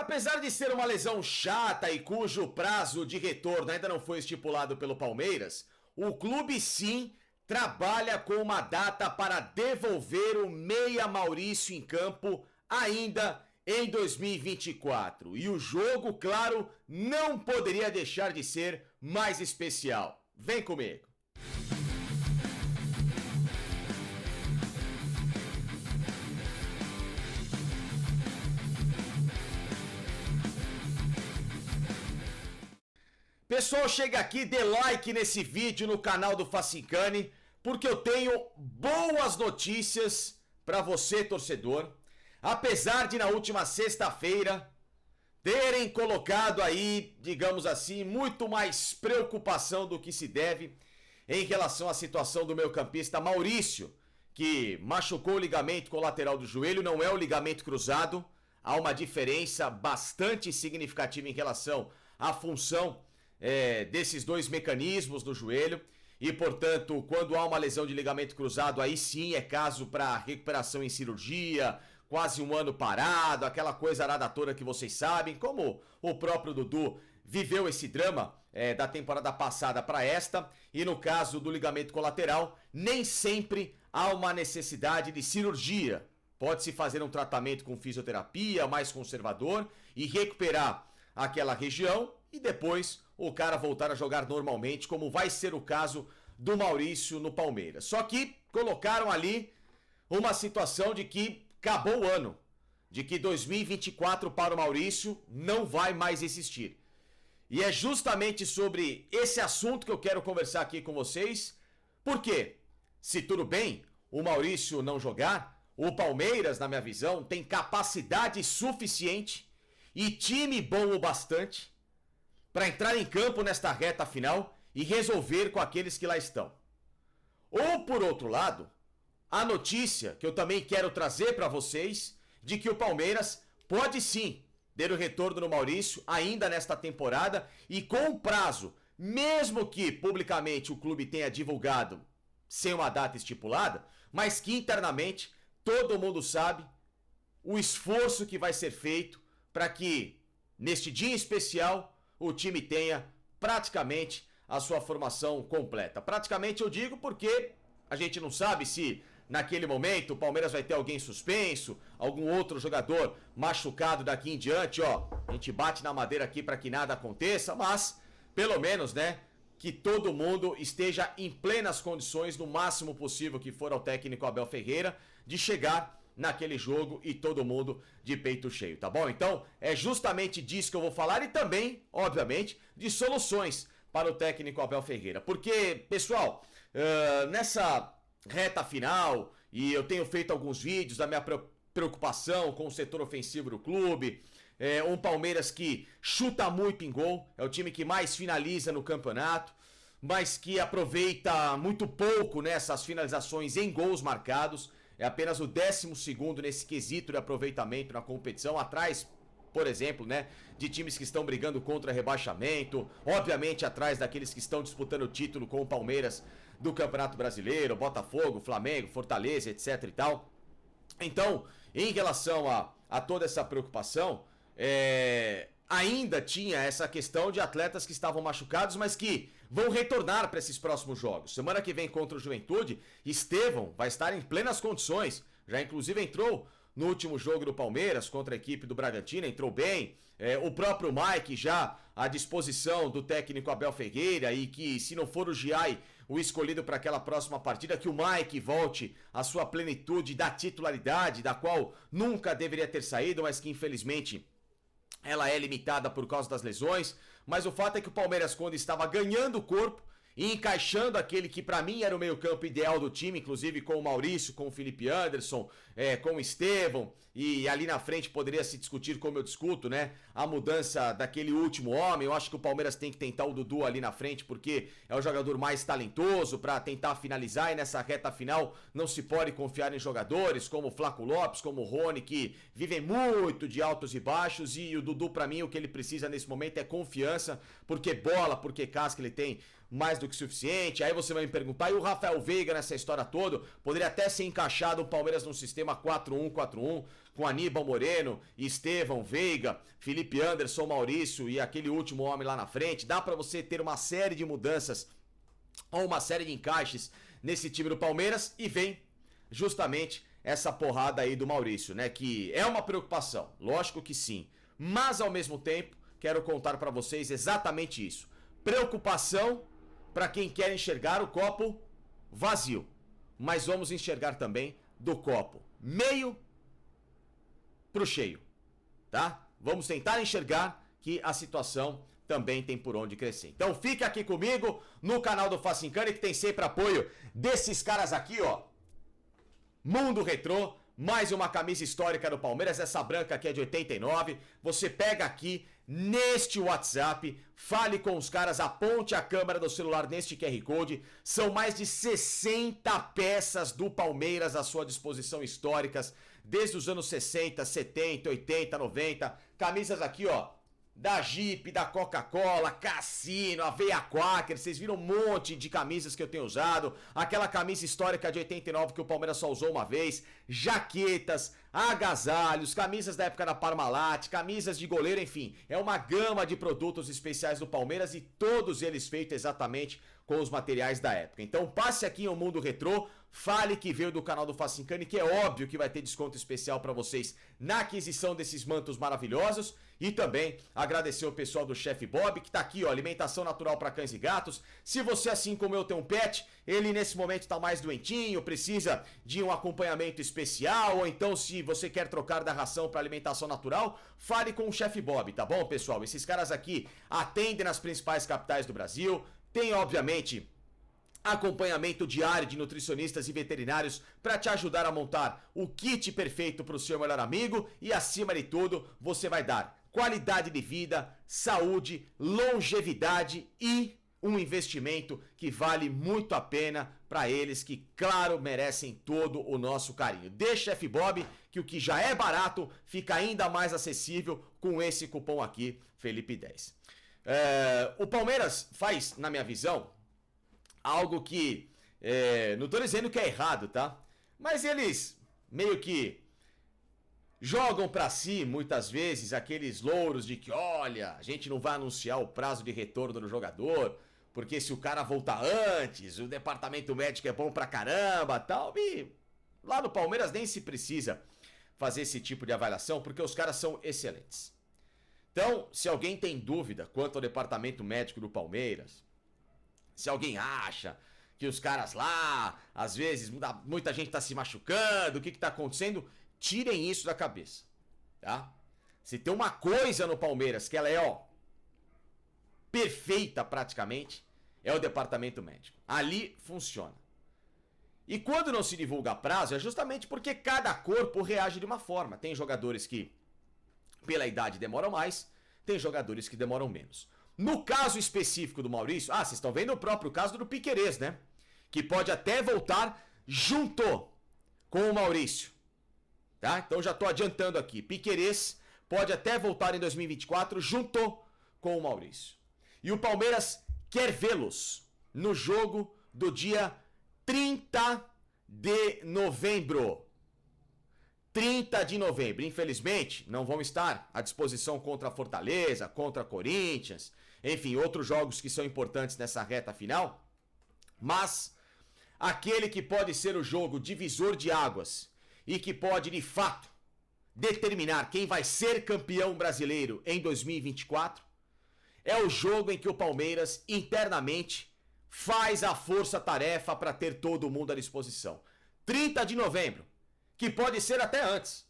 Apesar de ser uma lesão chata e cujo prazo de retorno ainda não foi estipulado pelo Palmeiras, o clube sim trabalha com uma data para devolver o meia Maurício em campo ainda em 2024. E o jogo, claro, não poderia deixar de ser mais especial. Vem comigo! Pessoal, chega aqui, dê like nesse vídeo no canal do Facincani, porque eu tenho boas notícias para você, torcedor. Apesar de na última sexta-feira terem colocado aí, digamos assim, muito mais preocupação do que se deve em relação à situação do meio-campista Maurício, que machucou o ligamento colateral do joelho, não é o ligamento cruzado. Há uma diferença bastante significativa em relação à função desses dois mecanismos no joelho e, portanto, quando há uma lesão de ligamento cruzado, aí sim é caso para recuperação em cirurgia, quase um ano parado, aquela coisa arada toda que vocês sabem, como o próprio Dudu viveu esse drama da temporada passada para esta, e no caso do ligamento colateral, nem sempre há uma necessidade de cirurgia. Pode-se fazer um tratamento com fisioterapia mais conservador e recuperar aquela região e depois o cara voltar a jogar normalmente, como vai ser o caso do Maurício no Palmeiras. Só que colocaram ali uma situação de que acabou o ano, de que 2024 para o Maurício não vai mais existir. E é justamente sobre esse assunto que eu quero conversar aqui com vocês, porque se tudo bem o Maurício não jogar, o Palmeiras, na minha visão, tem capacidade suficiente e time bom o bastante para entrar em campo nesta reta final e resolver com aqueles que lá estão. Ou, por outro lado, a notícia que eu também quero trazer para vocês de que o Palmeiras pode sim ter o retorno do Maurício ainda nesta temporada e com prazo, mesmo que publicamente o clube tenha divulgado sem uma data estipulada, mas que internamente todo mundo sabe o esforço que vai ser feito para que, neste dia especial, o time tenha praticamente a sua formação completa. Praticamente eu digo porque a gente não sabe se naquele momento o Palmeiras vai ter alguém suspenso, algum outro jogador machucado daqui em diante, ó. A gente bate na madeira aqui para que nada aconteça, mas pelo menos, né, que todo mundo esteja em plenas condições, no máximo possível que for ao técnico Abel Ferreira, de chegar naquele jogo e todo mundo de peito cheio, tá bom? Então é justamente disso que eu vou falar e também, obviamente, de soluções para o técnico Abel Ferreira. Porque, pessoal, nessa reta final, e eu tenho feito alguns vídeos da minha preocupação com o setor ofensivo do clube, um Palmeiras que chuta muito em gol, é o time que mais finaliza no campeonato, mas que aproveita muito pouco nessas finalizações em gols marcados. É apenas o 12º nesse quesito de aproveitamento na competição, atrás, por exemplo, né, de times que estão brigando contra rebaixamento, obviamente atrás daqueles que estão disputando o título com o Palmeiras do Campeonato Brasileiro, Botafogo, Flamengo, Fortaleza, etc e tal. Então, em relação a toda essa preocupação, ainda tinha essa questão de atletas que estavam machucados, mas que vão retornar para esses próximos jogos. Semana que vem contra o Juventude, Estevão vai estar em plenas condições. Já inclusive entrou no último jogo do Palmeiras contra a equipe do Bragantino, entrou bem. O próprio Mike já à disposição do técnico Abel Ferreira, e que, se não for o Giai o escolhido para aquela próxima partida, que o Mike volte à sua plenitude da titularidade, da qual nunca deveria ter saído, mas que infelizmente ela é limitada por causa das lesões. Mas o fato é que o Palmeiras, quando estava ganhando corpo e encaixando aquele que para mim era o meio-campo ideal do time, inclusive com o Maurício, com o Felipe Anderson, com o Estevão, e ali na frente poderia se discutir, como eu discuto, né, a mudança daquele último homem. Eu acho que o Palmeiras tem que tentar o Dudu ali na frente, porque é o jogador mais talentoso para tentar finalizar, e nessa reta final não se pode confiar em jogadores como o Flaco Lopes, como o Rony, que vivem muito de altos e baixos, e o Dudu, para mim, o que ele precisa nesse momento é confiança, porque bola, porque casca ele tem mais do que suficiente. Aí você vai me perguntar, e o Rafael Veiga nessa história toda? Poderia até ser encaixado o Palmeiras num sistema 4-1-4-1, com Aníbal Moreno, Estevão, Veiga, Felipe Anderson, Maurício e aquele último homem lá na frente. Dá pra você ter uma série de mudanças ou uma série de encaixes nesse time do Palmeiras, e vem justamente essa porrada aí do Maurício, né? Que é uma preocupação, lógico que sim. Mas ao mesmo tempo, quero contar pra vocês exatamente isso. Preocupação pra quem quer enxergar o copo vazio. Mas vamos enxergar também do copo meio pro cheio, tá? Vamos tentar enxergar que a situação também tem por onde crescer. Então fica aqui comigo no canal do Facincani, que tem sempre apoio desses caras aqui, ó. Mundo Retrô, mais uma camisa histórica do Palmeiras, essa branca aqui é de 89. Você pega aqui neste WhatsApp, fale com os caras, aponte a câmera do celular neste QR Code. São mais de 60 peças do Palmeiras à sua disposição, históricas, desde os anos 60, 70, 80, 90. Camisas aqui, ó, da Jeep, da Coca-Cola, Cassino, Aveia Quaker. Vocês viram um monte de camisas que eu tenho usado. Aquela camisa histórica de 89 que o Palmeiras só usou uma vez. Jaquetas, agasalhos, camisas da época da Parmalat, camisas de goleiro, enfim. É uma gama de produtos especiais do Palmeiras e todos eles feitos exatamente com os materiais da época. Então passe aqui em Mundo Retrô, fale que veio do canal do Facincani, que é óbvio que vai ter desconto especial para vocês na aquisição desses mantos maravilhosos. E também agradecer o pessoal do Chef Bob, que tá aqui, ó, alimentação natural para cães e gatos. Se você, assim como eu, tem um pet, ele nesse momento tá mais doentinho, precisa de um acompanhamento especial, ou então se você quer trocar da ração para alimentação natural, fale com o Chef Bob, tá bom, pessoal? Esses caras aqui atendem nas principais capitais do Brasil, tem, obviamente, acompanhamento diário de nutricionistas e veterinários para te ajudar a montar o kit perfeito para o seu melhor amigo e, acima de tudo, você vai dar qualidade de vida, saúde, longevidade e um investimento que vale muito a pena para eles que, claro, merecem todo o nosso carinho. Deixa Chef Bob que o que já é barato fica ainda mais acessível com esse cupom aqui, Felipe10. O Palmeiras faz, na minha visão, algo que, não tô dizendo que é errado, tá? Mas eles meio que jogam pra si, muitas vezes, aqueles louros de que, olha, a gente não vai anunciar o prazo de retorno do jogador, porque se o cara voltar antes, o departamento médico é bom pra caramba, tal. E lá no Palmeiras nem se precisa fazer esse tipo de avaliação, porque os caras são excelentes. Então, se alguém tem dúvida quanto ao departamento médico do Palmeiras, se alguém acha que os caras lá, às vezes, muita gente tá se machucando, o que tá acontecendo, tirem isso da cabeça, tá? Se tem uma coisa no Palmeiras que ela é, ó, perfeita praticamente, é o departamento médico. Ali funciona. E quando não se divulga prazo, é justamente porque cada corpo reage de uma forma. Tem jogadores que, pela idade, demoram mais, tem jogadores que demoram menos. No caso específico do Maurício, vocês estão vendo o próprio caso do Piquerez, né? Que pode até voltar junto com o Maurício, tá? Então já tô adiantando aqui. Piquerez pode até voltar em 2024 junto com o Maurício. E o Palmeiras quer vê-los no jogo do dia 30 de novembro. 30 de novembro. Infelizmente, não vão estar à disposição contra a Fortaleza, contra a Corinthians, enfim, outros jogos que são importantes nessa reta final. Mas aquele que pode ser o jogo divisor de águas e que pode, de fato, determinar quem vai ser campeão brasileiro em 2024 é o jogo em que o Palmeiras, internamente, faz a força-tarefa para ter todo mundo à disposição. 30 de novembro. Que pode ser até antes.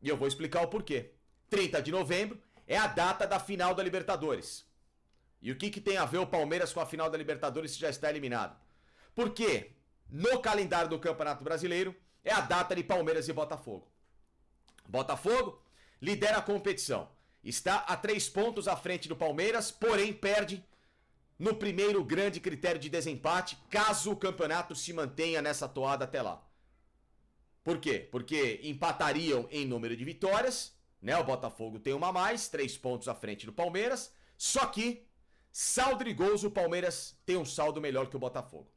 E eu vou explicar o porquê. 30 de novembro é a data da final da Libertadores. E o que tem a ver o Palmeiras com a final da Libertadores se já está eliminado? Porque no calendário do Campeonato Brasileiro é a data de Palmeiras e Botafogo. Botafogo lidera a competição. Está a 3 pontos à frente do Palmeiras, porém perde no primeiro grande critério de desempate, caso o campeonato se mantenha nessa toada até lá. Por quê? Porque empatariam em número de vitórias, né? O Botafogo tem uma a mais, 3 pontos à frente do Palmeiras, só que saldo de gols, o Palmeiras tem um saldo melhor que o Botafogo.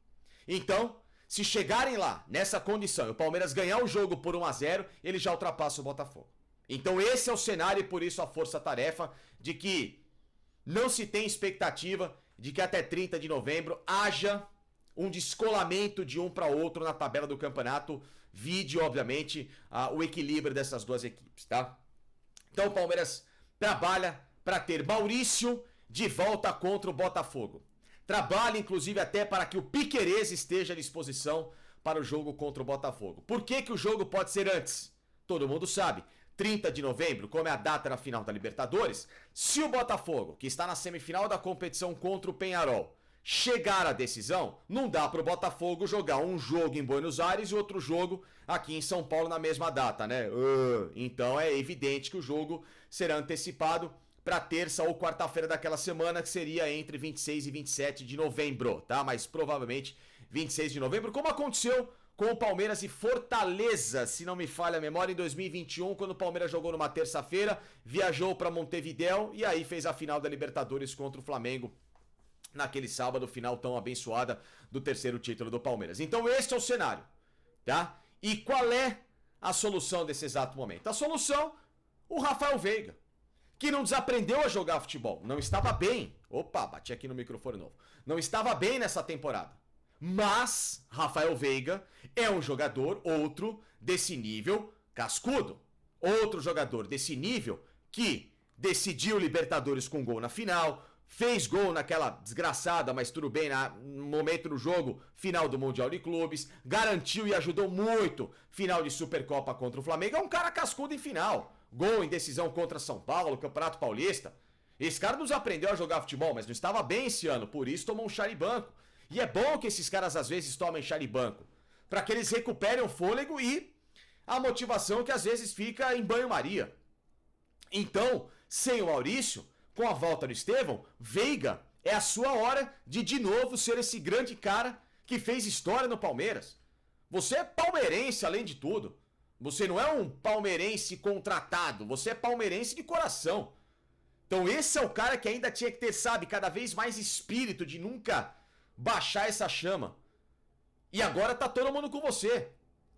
Então, se chegarem lá, nessa condição, e o Palmeiras ganhar o jogo por 1-0, ele já ultrapassa o Botafogo. Então esse é o cenário e por isso a força-tarefa de que não se tem expectativa de que até 30 de novembro haja um descolamento de um para outro na tabela do campeonato, vide, obviamente, o equilíbrio dessas duas equipes, tá? Então o Palmeiras trabalha para ter Maurício de volta contra o Botafogo. Trabalha, inclusive, até para que o Piquerez esteja à disposição para o jogo contra o Botafogo. Por que que o jogo pode ser antes? Todo mundo sabe. 30 de novembro, como é a data na final da Libertadores, se o Botafogo, que está na semifinal da competição contra o Peñarol, chegar à decisão, não dá para o Botafogo jogar um jogo em Buenos Aires e outro jogo aqui em São Paulo na mesma data, né? Então é evidente que o jogo será antecipado para terça ou quarta-feira daquela semana, que seria entre 26 e 27 de novembro, tá? Mas provavelmente 26 de novembro, como aconteceu com o Palmeiras e Fortaleza, se não me falha a memória, em 2021, quando o Palmeiras jogou numa terça-feira, viajou para Montevidéu e aí fez a final da Libertadores contra o Flamengo naquele sábado, final tão abençoada do terceiro título do Palmeiras. Então este é o cenário, tá? E qual é a solução desse exato momento? A solução, o Rafael Veiga, que não desaprendeu a jogar futebol, não estava bem. Opa, bati aqui no microfone novo. Não estava bem nessa temporada. Mas Rafael Veiga é um jogador, outro, desse nível cascudo. Outro jogador desse nível que decidiu Libertadores com gol na final, fez gol naquela desgraçada, mas tudo bem, no momento do jogo, final do Mundial de Clubes, garantiu e ajudou muito final de Supercopa contra o Flamengo. É um cara cascudo em final. Gol em decisão contra São Paulo, Campeonato Paulista. Esse cara nos aprendeu a jogar futebol, mas não estava bem esse ano, por isso tomou um charibanco. E é bom que esses caras às vezes tomem charibanco, para que eles recuperem o fôlego e a motivação que às vezes fica em banho-maria. Então, sem o Maurício, com a volta do Estevão, Veiga é a sua hora de novo ser esse grande cara que fez história no Palmeiras. Você é palmeirense além de tudo. Você não é um palmeirense contratado, você é palmeirense de coração. Então esse é o cara que ainda tinha que ter, sabe, cada vez mais espírito de nunca baixar essa chama. E agora tá todo mundo com você.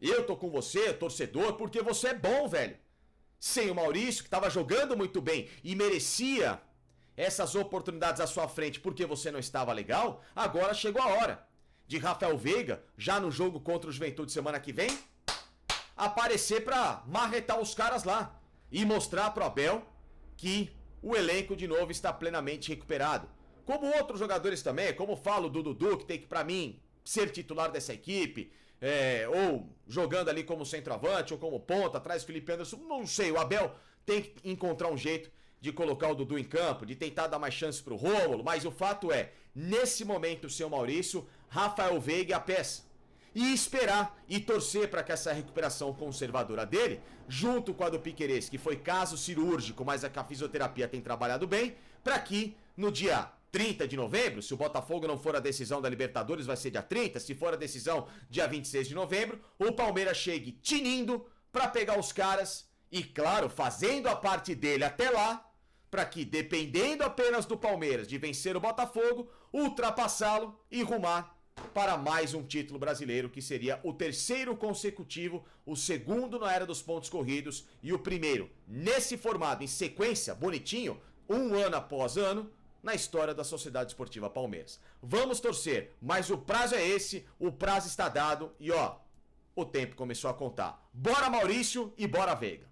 Eu tô com você, torcedor, porque você é bom, velho. Sem o Maurício, que tava jogando muito bem e merecia essas oportunidades à sua frente porque você não estava legal, agora chegou a hora de Rafael Veiga, já no jogo contra o Juventude semana que vem, aparecer pra marretar os caras lá e mostrar pro Abel que o elenco de novo está plenamente recuperado. Como outros jogadores também, como falo do Dudu, que tem que, pra mim, ser titular dessa equipe, ou jogando ali como centroavante, ou como ponta, atrás do Felipe Anderson, não sei, o Abel tem que encontrar um jeito de colocar o Dudu em campo, de tentar dar mais chance pro Rômulo, mas o fato é, nesse momento, o seu Maurício, Rafael Veiga é a peça. E esperar e torcer para que essa recuperação conservadora dele, junto com a do Piquerez, que foi caso cirúrgico, mas a fisioterapia tem trabalhado bem, para que no dia 30 de novembro, se o Botafogo não for a decisão da Libertadores, vai ser dia 30, se for a decisão, dia 26 de novembro, o Palmeiras chegue tinindo para pegar os caras e, claro, fazendo a parte dele até lá, para que, dependendo apenas do Palmeiras de vencer o Botafogo, ultrapassá-lo e rumar para mais um título brasileiro, que seria o terceiro consecutivo, o segundo na era dos pontos corridos e o primeiro nesse formato, em sequência, bonitinho, um ano após ano, na história da Sociedade Esportiva Palmeiras. Vamos torcer, mas o prazo é esse, o prazo está dado e ó, o tempo começou a contar. Bora Maurício e bora Veiga!